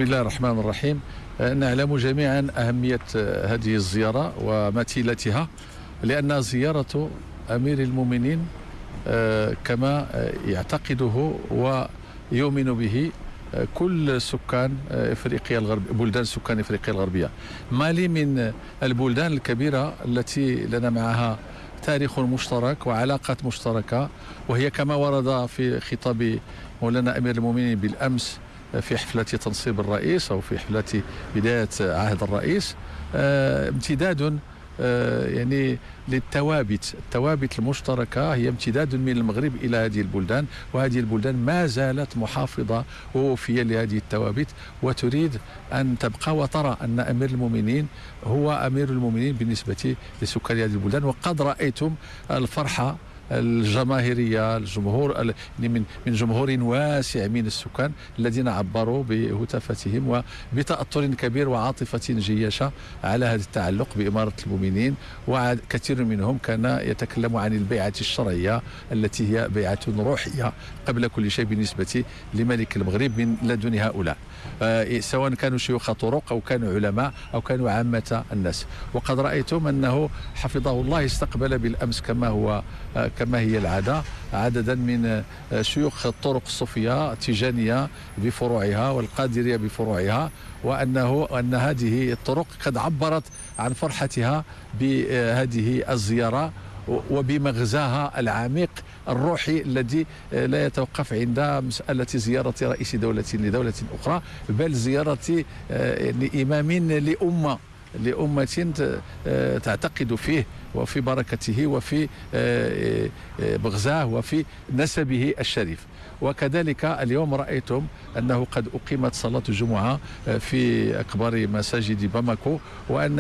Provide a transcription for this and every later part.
بسم الله الرحمن الرحيم. نعلم جميعا أهمية هذه الزيارة ومثيلتها، لأن زيارة أمير المؤمنين كما يعتقده ويؤمن به كل سكان افريقيا الغربية، بلدان سكان افريقيا الغربية. مالي من البلدان الكبيرة التي لنا معها تاريخ مشترك وعلاقات مشتركة، وهي كما ورد في خطاب مولانا أمير المؤمنين بالأمس في حفلة تنصيب الرئيس أو في حفلة بداية عهد الرئيس، امتداد يعني التوابت المشتركة، هي امتداد من المغرب إلى هذه البلدان، وهذه البلدان ما زالت محافظة ووفية لهذه التوابت وتريد أن تبقى وترى أن أمير المؤمنين هو أمير المؤمنين بالنسبة لسكان هذه البلدان. وقد رأيتم الفرحة الجماهيرية، الجمهور من جمهور واسع من السكان الذين عبروا بهتافاتهم وبتأثر كبير وعاطفة جياشة على هذا التعلق بإمارة المؤمنين، وكثير منهم كان يتكلم عن البيعة الشرعية التي هي بيعة روحية قبل كل شيء بالنسبة لملك المغرب من لدن هؤلاء، سواء كانوا شيوخ طرق أو كانوا علماء أو كانوا عامة الناس. وقد رأيتم أنه حفظه الله استقبل بالأمس كما هي العادة عددا من شيوخ الطرق الصوفية التيجانية بفروعها والقادرية بفروعها، وأن هذه الطرق قد عبرت عن فرحتها بهذه الزيارة وبمغزاها العميق الروحي الذي لا يتوقف عند مسألة زيارة رئيس دولة لدولة أخرى، بل زيارة لإمام لأمة تعتقد فيه وفي بركته وفي مغزاه وفي نسبه الشريف. وكذلك اليوم رأيتم أنه قد أقيمت صلاة الجمعة في أكبر مساجد باماكو، وأن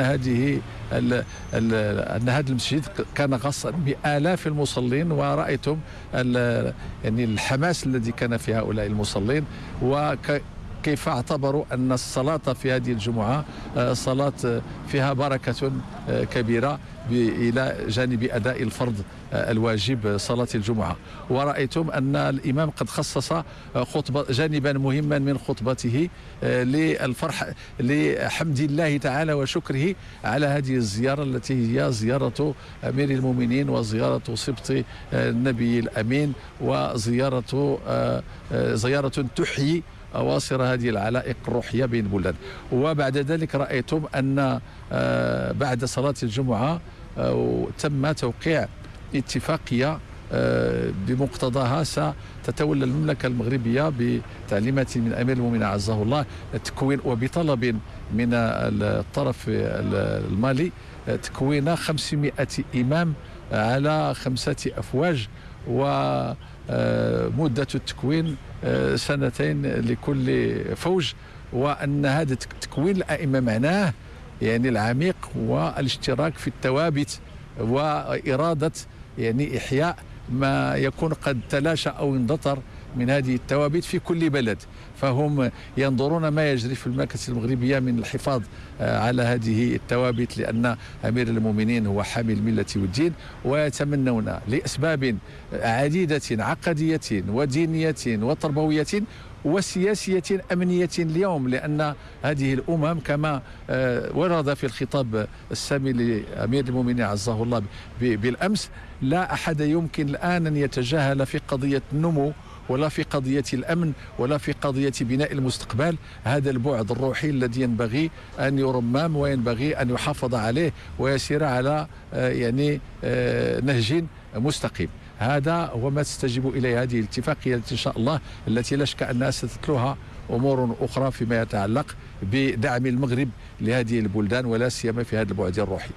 هذا المسجد كان غصا بآلاف المصلين، ورأيتم يعني الحماس الذي كان في هؤلاء المصلين، كيف اعتبروا أن الصلاة في هذه الجمعة صلاة فيها بركة كبيرة إلى جانب أداء الفرض الواجب صلاة الجمعة. ورأيتم أن الإمام قد خصص جانبا مهما من خطبته لحمد الله تعالى وشكره على هذه الزيارة التي هي زيارة أمير المؤمنين وزيارة سبط النبي الأمين، زيارة تحيي أواصر هذه العلائق الروحية بين البلدان. وبعد ذلك رأيتم أن بعد صلاة الجمعة تم توقيع اتفاقية بمقتضاها ستتولى المملكة المغربية بتعليمات من أمير المؤمنين عزه الله تكوين وبطلب من الطرف المالي تكوين 500 إمام على 5 أفواج، ومدة التكوين 2 لكل فوج. وأن هذا تكوين الأئمة معناه يعني العميق والاشتراك في الثوابت وإرادة يعني إحياء ما يكون قد تلاشى أو اندثر من هذه الثوابت في كل بلد، فهم ينظرون ما يجري في المملكة المغربية من الحفاظ على هذه الثوابت، لأن أمير المؤمنين هو حامي الملة والدين، ويتمنون لأسباب عديدة عقدية ودينية وتربوية وسياسية أمنية اليوم، لأن هذه الأمم كما ورد في الخطاب السامي لأمير المؤمنين عزه الله بالأمس، لا أحد يمكن الآن أن يتجاهل في قضية النمو ولا في قضية الأمن ولا في قضية بناء المستقبل هذا البعد الروحي الذي ينبغي أن يرمم وينبغي أن يحافظ عليه ويسير على يعني نهج مستقيم. هذا هو ما تستجيب إليه هذه الاتفاقية التي إن شاء الله التي لا شك أنها ستتلوها أمور أخرى فيما يتعلق بدعم المغرب لهذه البلدان ولا سيما في هذا البعد الروحي.